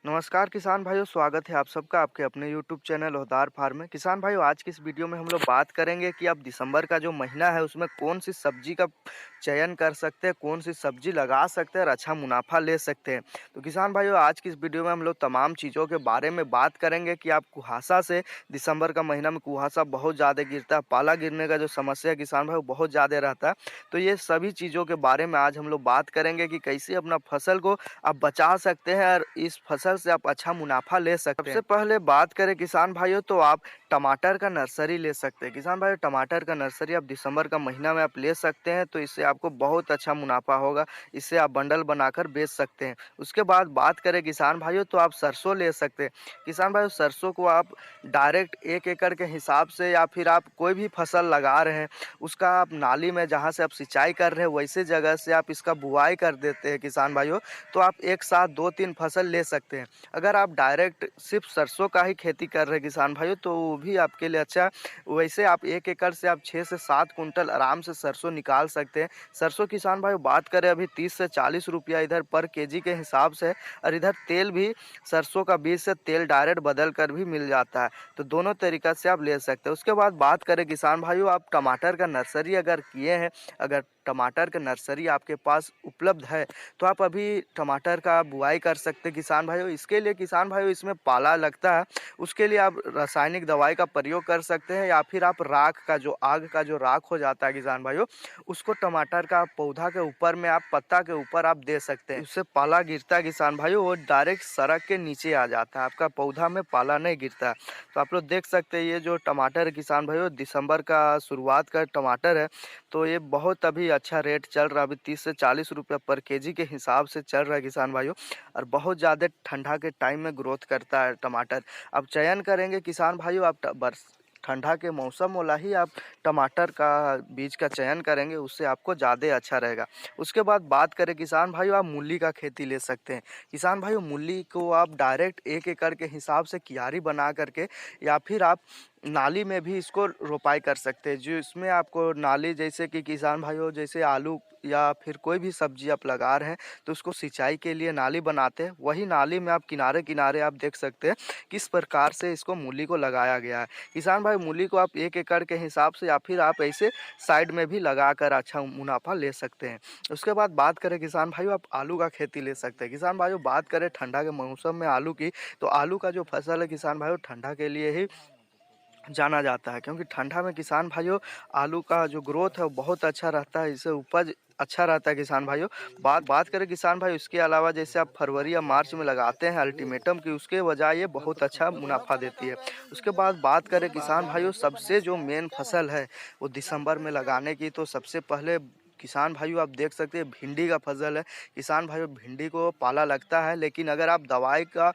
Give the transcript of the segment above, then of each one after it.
नमस्कार किसान भाइयों, स्वागत है आप सबका आपके अपने यूट्यूब चैनल ओहदार फार्म में। किसान भाइयों, आज की इस वीडियो में हम लोग बात करेंगे कि आप दिसंबर का जो महीना है उसमें कौन सी सब्जी का चयन कर सकते हैं, कौन सी सब्जी लगा सकते हैं और अच्छा मुनाफा ले सकते हैं। तो किसान भाइयों, आज की इस वीडियो में हम लोग तमाम चीज़ों के बारे में बात करेंगे कि आप कुहासा से, दिसंबर का महीना में कुहासा बहुत ज़्यादा गिरता है, पाला गिरने का जो समस्या है किसान भाइयों बहुत ज़्यादा रहता है। तो ये सभी चीज़ों के बारे में आज हम लोग बात करेंगे कि कैसे अपना फसल को आप बचा सकते हैं और इस फसल से आप अच्छा मुनाफा ले सकते हैं। सबसे पहले बात करें किसान भाइयों, तो आप टमाटर का नर्सरी ले सकते हैं। किसान भाइयों, टमाटर का नर्सरी आप दिसंबर का महीना में आप ले सकते हैं, तो इससे आपको बहुत अच्छा मुनाफा होगा। इससे आप बंडल बनाकर बेच सकते हैं। उसके बाद बात करें किसान भाइयों, तो आप सरसों ले सकते हैं। किसान भाइयों, सरसों को आप डायरेक्ट 1 एकड़ के हिसाब से या फिर आप कोई भी फसल लगा रहे हैं उसका आप नाली में जहाँ से आप सिंचाई कर रहे हैं वैसे जगह से आप इसका बुआई कर देते हैं किसान भाइयों, तो आप एक साथ 2-3 फसल ले सकते हैं। अगर आप डायरेक्ट सिर्फ सरसों का ही खेती कर रहे हैं किसान भाइयों, तो वो भी आपके लिए अच्छा है। वैसे आप 1 एकड़ से आप 6 से 7 कुंटल आराम से सरसों निकाल सकते हैं। सरसों किसान भाइयों बात करें अभी 30 से 40 रुपया इधर पर केजी के हिसाब से, और इधर तेल भी सरसों का बीज से तेल डायरेक्ट बदल कर भी मिल जाता है। तो दोनों तरीक़ा से आप ले सकते हैं। उसके बाद बात करें किसान भाइयों, आप टमाटर का नर्सरी अगर किए हैं, अगर टमाटर का नर्सरी आपके पास उपलब्ध है, तो आप अभी टमाटर का बुआई कर सकते हैं किसान भाइयों। इसके लिए किसान भाइयों इसमें पाला लगता है, उसके लिए आप रासायनिक दवाई का प्रयोग कर सकते हैं, या फिर आप राख का जो आग का जो राख हो जाता है किसान भाइयों, उसको टमाटर का पौधा के ऊपर में आप पत्ता के ऊपर आप दे सकते हैं। उससे पाला गिरता है किसान भाइयों, वो डायरेक्ट सड़क के नीचे आ जाता है, आपका पौधा में पाला नहीं गिरता है। तो आप लोग देख सकते हैं ये जो टमाटर है किसान भाइयों, दिसंबर का शुरुआत का टमाटर है, तो ये बहुत अभी अच्छा रेट चल रहा है। अभी 30 से 40 रुपया पर केजी के हिसाब से चल रहा है किसान भाइयों, और बहुत ज़्यादा ठंडा के टाइम में ग्रोथ करता है टमाटर। अब चयन करेंगे किसान भाइयों, आप ठंडा के मौसम वाला ही आप टमाटर का बीज का चयन करेंगे, उससे आपको ज़्यादा अच्छा रहेगा। उसके बाद बात करें किसान भाइयों, आप मूली का खेती ले सकते हैं। किसान भाइयों, मूली को आप डायरेक्ट 1 एकड़ के हिसाब से क्यारी बना करके, या फिर आप नाली में भी इसको रोपाई कर सकते हैं। जो इसमें आपको नाली, जैसे कि किसान भाइयों जैसे आलू या फिर कोई भी सब्जी आप लगा रहे हैं, तो उसको सिंचाई के लिए नाली बनाते हैं, वही नाली में आप किनारे किनारे आप देख सकते हैं किस प्रकार से इसको मूली को लगाया गया है। किसान भाई, मूली को आप 1 एकड़ के हिसाब से या फिर आप ऐसे साइड में भी लगा कर अच्छा मुनाफा ले सकते हैं। उसके बाद बात करें किसान भाइयों, आप आलू का खेती ले सकते हैं। किसान भाइयों बात करें ठंडा के मौसम में आलू की, तो आलू का जो फसल है किसान भाइयों ठंडा के लिए ही जाना जाता है, क्योंकि ठंडा में किसान भाइयों आलू का जो ग्रोथ है वो बहुत अच्छा रहता है, इससे उपज अच्छा रहता है किसान भाइयों। बात बात करें किसान भाई, इसके अलावा जैसे आप फरवरी या मार्च में लगाते हैं अल्टीमेटम की, उसके वजह ये बहुत अच्छा मुनाफा देती है। उसके बाद बात करें किसान भाइयों, सबसे जो मेन फसल है वो दिसंबर में लगाने की, तो सबसे पहले किसान भाइयों आप देख सकते हैं भिंडी का फसल है। किसान भाइयों, भिंडी को पाला लगता है, लेकिन अगर आप दवाई का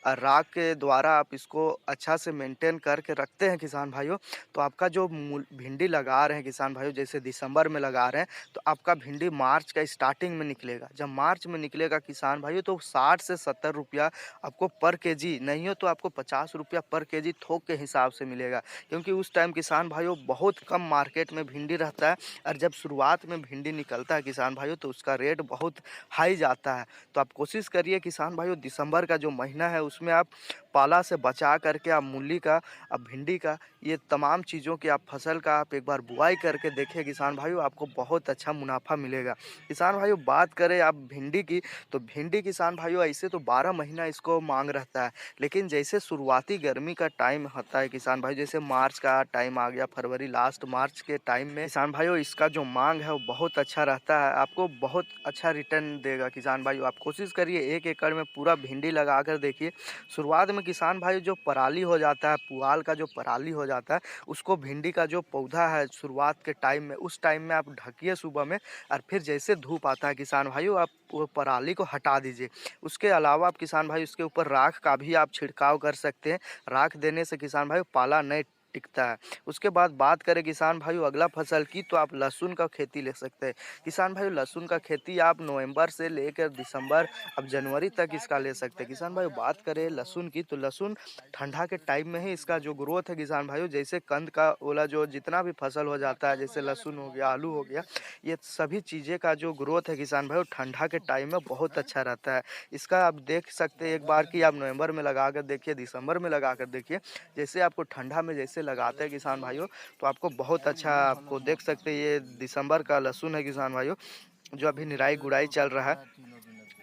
राख के द्वारा आप इसको अच्छा से मेंटेन करके रखते हैं किसान भाइयों, तो आपका जो भिंडी लगा रहे हैं किसान भाइयों, जैसे दिसंबर में लगा रहे हैं, तो आपका भिंडी मार्च का स्टार्टिंग में निकलेगा। जब मार्च में निकलेगा किसान भाइयों, तो 60 से 70 रुपया आपको पर केजी, नहीं हो तो आपको 50 रुपया पर केजी थोक के हिसाब से मिलेगा, क्योंकि उस टाइम किसान भाइयों बहुत कम मार्केट में भिंडी रहता है, और जब शुरुआत में भिंडी निकलता है किसान भाइयों, तो उसका रेट बहुत हाई जाता है। तो आप कोशिश करिए किसान भाइयों, दिसंबर का जो महीना है उसमें आप पाला से बचा करके आप मूली का, अब भिंडी का, ये तमाम चीज़ों की आप फसल का आप एक बार बुआई करके देखिए किसान भाइयों, आपको बहुत अच्छा मुनाफा मिलेगा। किसान भाइयों बात करें आप भिंडी की, तो भिंडी किसान भाइयों ऐसे तो 12 महीना इसको मांग रहता है, लेकिन जैसे शुरुआती गर्मी का टाइम होता है किसान भाई, जैसे मार्च का टाइम आ गया, फरवरी लास्ट मार्च के टाइम में किसान भाइयों इसका जो मांग है वो बहुत अच्छा रहता है, आपको बहुत अच्छा रिटर्न देगा। किसान भाइयों आप कोशिश करिए 1 एकड़ में पूरा भिंडी लगा कर देखिए। शुरुआत में किसान भाई जो पराली हो जाता है, पुआल का जो पराली हो जाता है, उसको भिंडी का जो पौधा है शुरुआत के टाइम में, उस टाइम में आप ढकिए सुबह में, और फिर जैसे धूप आता है किसान भाइयों आप वो पराली को हटा दीजिए। उसके अलावा आप किसान भाई उसके ऊपर राख का भी आप छिड़काव कर सकते हैं। राख देने से किसान भाई पाला नहीं टिकता है। उसके बाद बात करें किसान भाइयों अगला फसल की, तो आप लहसुन का खेती ले सकते हैं। किसान भाइयों लहसुन का खेती आप नवंबर से लेकर दिसंबर अब जनवरी तक इसका ले सकते हैं। किसान भाइयों बात करें लहसुन की, तो लहसुन ठंडा के टाइम में ही इसका जो ग्रोथ है किसान भाइयों, जैसे कंद का ओला जो जितना भी फसल हो जाता है, जैसे लहसुन हो गया, आलू हो गया, ये सभी चीज़ें का जो ग्रोथ है किसान भाइयों ठंडा के टाइम में बहुत अच्छा रहता है। इसका आप देख सकते हैं एक बार कि आप नवंबर में लगा कर देखिए, दिसंबर में लगा कर देखिए, जैसे आपको ठंडा में जैसे लगाते हैं किसान भाइयों, तो आपको बहुत अच्छा आपको देख सकते हैं। ये दिसंबर का लहसुन है किसान भाइयों, जो अभी निराई गुड़ाई चल रहा है,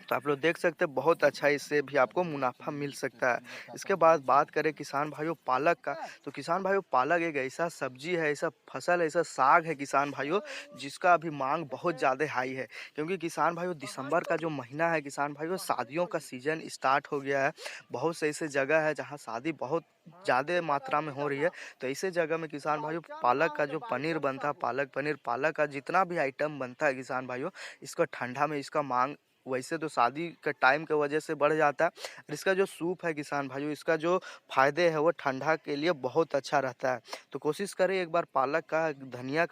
तो आप लोग देख सकते हैं बहुत अच्छा इससे भी आपको मुनाफा मिल सकता है। इसके बाद बात करें किसान भाइयों पालक का, तो किसान भाइयों पालक एक ऐसा सब्जी है, ऐसा फसल है, ऐसा साग है किसान भाइयों, जिसका अभी मांग बहुत ज़्यादा हाई है। क्योंकि किसान भाइयों दिसंबर का जो महीना है किसान भाइयों, शादियों का सीजन स्टार्ट हो गया है। बहुत से ऐसे जगह है जहाँ शादी बहुत ज़्यादा मात्रा में हो रही है। तो ऐसे जगह में किसान भाइयों पालक का जो पनीर बनता है, पालक पनीर, पालक का जितना भी आइटम बनता है किसान भाइयों, इसका ठंडा में इसका मांग वैसे तो शादी के टाइम के वजह से बढ़ जाता है। और इसका जो सूप है किसान भाइयों, इसका जो फ़ायदे है वो ठंडा के लिए बहुत अच्छा रहता है। तो कोशिश करें एक बार पालक का, धनिया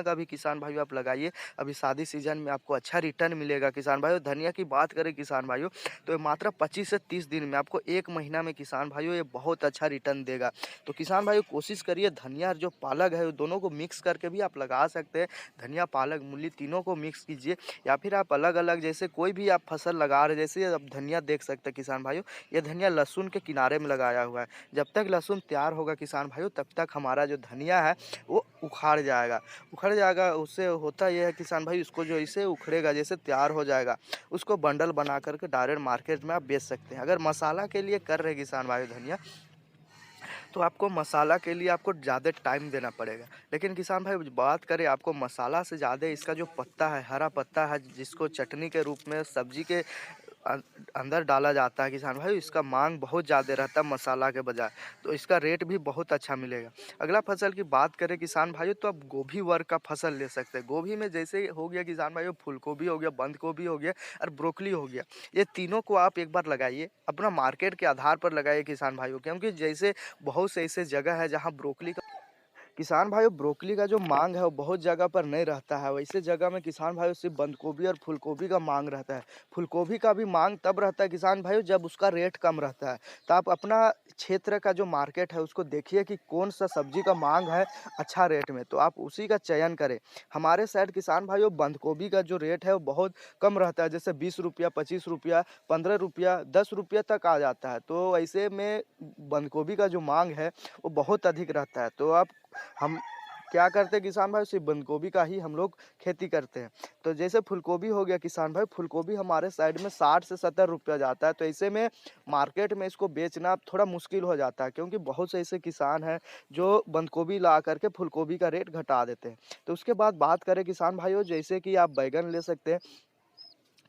का भी किसान भाइयों आप लगाइए। अभी शादी सीजन में आपको अच्छा रिटर्न मिलेगा किसान भाइयों। धनिया की बात करें किसान भाइयों, तो ये मात्र 25 से 30 दिन में आपको 1 महीना में किसान भाइयों ये बहुत अच्छा रिटर्न देगा। तो किसान भाइयों कोशिश करिए धनिया और जो पालक है दोनों को मिक्स करके भी आप लगा सकते हैं। धनिया, पालक, मूली तीनों को मिक्स कीजिए, या फिर आप अलग-अलग जैसे कोई भी आप फसल लगा रहे, जैसे अब धनिया देख सकते हैं किसान भाइयों, ये धनिया लहसुन के किनारे में लगाया हुआ है। जब तक लहसुन तैयार होगा किसान भाइयों, तब तक हमारा जो धनिया है वो उखड़ जाएगा। उससे होता ये है किसान भाई, उसको जो इसे उखड़ेगा, जैसे तैयार हो जाएगा, उसको बंडल बना करके डायरेक्ट मार्केट में आप बेच सकते हैं। अगर मसाला के लिए कर रहे किसान भाई धनिया, तो आपको मसाला के लिए आपको ज़्यादा टाइम देना पड़ेगा। लेकिन किसान भाई बात करें आपको मसाला से ज़्यादा इसका जो पत्ता है, हरा पत्ता है, जिसको चटनी के रूप में सब्जी के अ, अंदर डाला जाता है किसान भाई, इसका मांग बहुत ज़्यादा रहता है मसाला के बजाय। तो इसका रेट भी बहुत अच्छा मिलेगा। अगला फसल की बात करें किसान भाइयों, तो आप गोभी वर्ग का फसल ले सकते हैं। गोभी में जैसे हो गया किसान भाइयों, फूल गोभी हो गया, बंद गोभी हो गया और ब्रोकली हो गया। ये तीनों को आप एक बार लगाइए, अपना मार्केट के आधार पर लगाइए किसान भाइयों, क्योंकि जैसे बहुत से ऐसे जगह है जहाँ ब्रोकली का किसान भाइयों ब्रोकली का जो मांग है वो बहुत जगह पर नहीं रहता है। वैसे जगह में किसान भाइयों सिर्फ बंद गोभी और फूल गोभी का मांग रहता है। फूल गोभी का भी मांग तब रहता है किसान भाइयों जब उसका रेट कम रहता है। तो आप अपना क्षेत्र का जो मार्केट है उसको देखिए कि कौन सा सब्जी का मांग है अच्छा रेट में, तो आप उसी का चयन करें। हमारे साइड किसान भाइयों बंद गोभी का जो रेट है वो बहुत कम रहता है, जैसे 20 रुपया, 25 रुपया, 15 रुपया, 10 रुपया तक आ जाता है। तो ऐसे में बंद गोभी का जो मांग है वो बहुत अधिक रहता है। तो आप हम क्या करते हैं किसान भाई, सिर्फ बंद गोभी का ही हम लोग खेती करते हैं। तो जैसे फूलगोभी हो गया किसान भाई, फूलगोभी हमारे साइड में 60 से 70 रुपया जाता है। तो ऐसे में मार्केट में इसको बेचना थोड़ा मुश्किल हो जाता है, क्योंकि बहुत से ऐसे किसान हैं जो बंद गोभी ला करके फूलगोभी का रेट घटा देते हैं। तो उसके बाद बात करें किसान भाइयों, जैसे कि आप बैगन ले सकते हैं।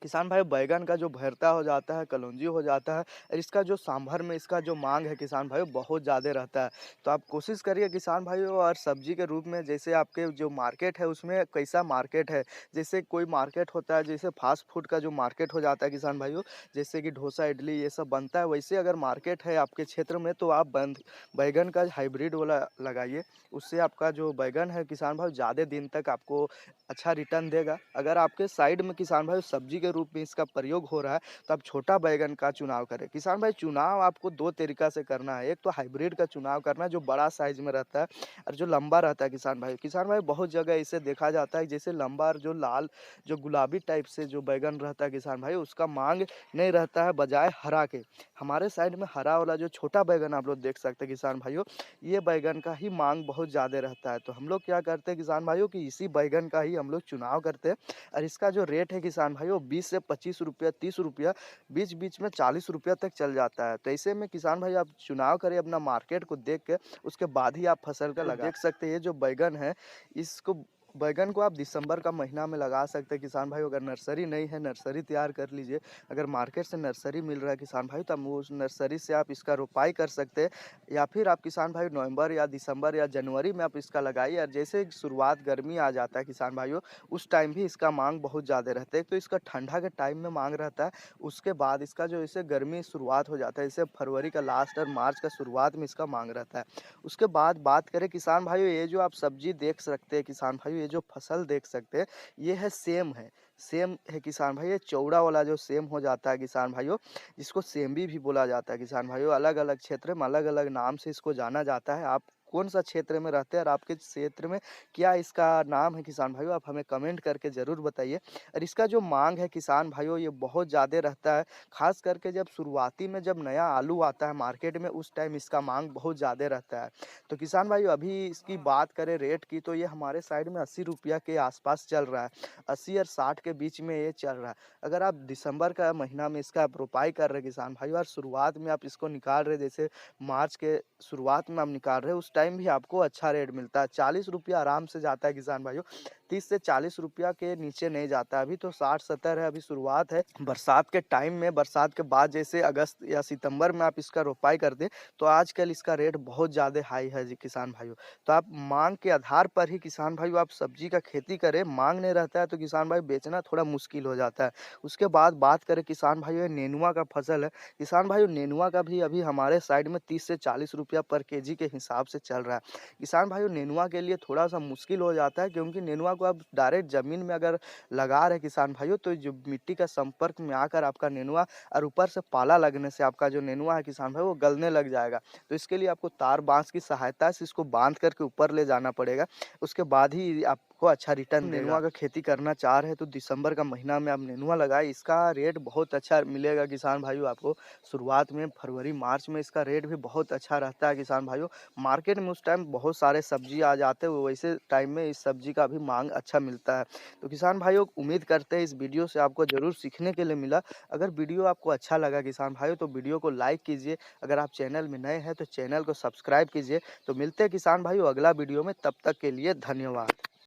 किसान भाई बैगन का जो भरता हो जाता है, कलौंजी हो जाता है, और इसका जो सांभर में इसका जो मांग है किसान भाइयों बहुत ज़्यादा रहता है। तो आप कोशिश करिए किसान भाइयों, और सब्जी के रूप में जैसे आपके जो मार्केट है उसमें कैसा मार्केट है, जैसे कोई मार्केट होता है जैसे फास्ट फूड का जो मार्केट हो जाता है किसान भाइयों, जैसे कि डोसा, इडली ये सब बनता है, वैसे अगर मार्केट है आपके क्षेत्र में तो आप बंद बैगन का हाइब्रिड वाला लगाइए। उससे आपका जो बैगन है किसान भाई ज़्यादा दिन तक आपको अच्छा रिटर्न देगा। अगर आपके साइड में किसान भाई सब्जी के रूप में इसका प्रयोग हो रहा है, तो आप छोटा बैंगन का चुनाव करें। किसान भाई चुनाव आपको 2 तरीका से करना है। एक तो हाइब्रिड का चुनाव करना है जो बड़ा साइज़ में रहता है और जो लंबा रहता है किसान भाई। किसान भाई बहुत जगह इसे देखा जाता है जैसे लंबा और जो लाल जो गुलाबी टाइप से जो बैंगन रहता है किसान भाई, उसका मांग नहीं रहता है बजाय हरा के। हमारे साइड में हरा वाला जो छोटा बैंगन आप लोग देख सकते हैं किसान भाइयों, ये बैंगन का ही मांग बहुत ज़्यादा रहता है। तो हम लोग क्या करते हैं किसान भाइयों कि इसी बैंगन का ही हम लोग चुनाव करते हैं। और इसका जो रेट है किसान भाइयों 20 से 25 रुपया, 30 रुपया, बीच-बीच में 40 रुपया तक चल जाता है। तो ऐसे में किसान भाई आप चुनाव करें अपना मार्केट को देख के, उसके बाद ही आप फसल का लगा देख सकते हैं। ये जो बैंगन है इसको बैगन को आप दिसंबर का महीना में लगा सकते हैं किसान भाई। अगर नर्सरी नहीं है, नर्सरी तैयार कर लीजिए। अगर मार्केट से नर्सरी मिल रहा है किसान भाई, तो आप उस नर्सरी से आप इसका रोपाई कर सकते हैं। या फिर आप किसान भाई नवंबर या दिसंबर या जनवरी में आप इसका लगाइए। और जैसे शुरुआत गर्मी आ जाता है किसान भाइयों, उस टाइम भी इसका मांग बहुत ज़्यादा रहता है। एक तो इसका ठंडा के टाइम में मांग रहता है, उसके बाद इसका जो इसे गर्मी शुरुआत हो जाता है, जैसे फरवरी का लास्ट और मार्च का शुरुआत में इसका मांग रहता है। उसके बाद बात करें किसान भाइयों, ये जो आप सब्जी देख सकते हैं किसान भाइयों, ये जो फसल देख सकते हैं, ये है सेम है। सेम है किसान भाई, ये चौड़ा वाला जो सेम हो जाता है किसान भाइयों, जिसको सेम्बी भी बोला जाता है किसान भाइयों। अलग अलग क्षेत्र में अलग अलग नाम से इसको जाना जाता है। आप कौन सा क्षेत्र में रहते हैं और आपके क्षेत्र में क्या इसका नाम है किसान भाइयों, आप हमें कमेंट करके ज़रूर बताइए। और इसका जो मांग है किसान भाइयों, ये बहुत ज़्यादा रहता है। खास करके जब शुरुआती में जब नया आलू आता है मार्केट में, उस टाइम इसका मांग बहुत ज़्यादा रहता है। तो किसान भाइयों, अभी इसकी बात करें रेट की, तो ये हमारे साइड में 80 रुपया के आसपास चल रहा है। 80 और 60 के बीच में ये चल रहा है। अगर आप दिसंबर का महीना में इसका आप रोपाई कर रहे हैं किसान भाइयों, और शुरुआत में आप इसको निकाल रहे, जैसे मार्च के शुरुआत में आप निकाल रहे हैं, उस टाइम भी आपको अच्छा रेट मिलता है। 40 रुपया आराम से जाता है किसान भाइयों। 30 से 40 रुपया के नीचे नहीं जाता। अभी तो 60-70 है, अभी शुरुआत है। बरसात के टाइम में, बरसात के बाद जैसे अगस्त या सितंबर में आप इसका रोपाई कर दें, तो आजकल इसका रेट बहुत ज़्यादा हाई है जी किसान भाइयों। तो आप मांग के आधार पर ही किसान भाइयों आप सब्जी का खेती करें। मांग नहीं रहता है तो किसान भाई बेचना थोड़ा मुश्किल हो जाता है। उसके बाद बात करें किसान भाइयों, ये नेनुआ का फसल है किसान भाइयों। नेनुआ का भी अभी हमारे साइड में 30 से 40 रुपया पर केजी के हिसाब से चल रहा है किसान भाइयों। नेनुआ के लिए थोड़ा सा मुश्किल हो जाता है, क्योंकि नेनुआ को आप डायरेक्ट ज़मीन में अगर लगा रहे किसान भाइयों, तो जो मिट्टी का संपर्क में आकर आपका नेनुआ, और ऊपर से पाला लगने से आपका जो नेनुआ है किसान भाई, वो गलने लग जाएगा। तो इसके लिए आपको तार बांस की सहायता से इसको बांध करके ऊपर ले जाना पड़ेगा। उसके बाद ही आपको अच्छा रिटर्न देगा। नेनुआ का खेती करना चाह रहे हैं तो दिसंबर का महीना में आप नेनुआ लगाए। इसका रेट बहुत अच्छा मिलेगा किसान भाइयों आपको। शुरुआत में फरवरी मार्च में इसका रेट भी बहुत अच्छा रहता है किसान भाइयों। मार्केट में उस टाइम बहुत सारे सब्जी आ जाते हैं, वैसे टाइम में इस सब्जी का भी मांग अच्छा मिलता है। तो किसान भाइयों, उम्मीद करते हैं इस वीडियो से आपको ज़रूर सीखने के लिए मिला। अगर वीडियो आपको अच्छा लगा किसान भाइयों, तो वीडियो को लाइक कीजिए। अगर आप चैनल में नए हैं तो चैनल को सब्सक्राइब कीजिए। तो मिलते हैं किसान भाइयों अगला वीडियो में, तब तक के लिए धन्यवाद।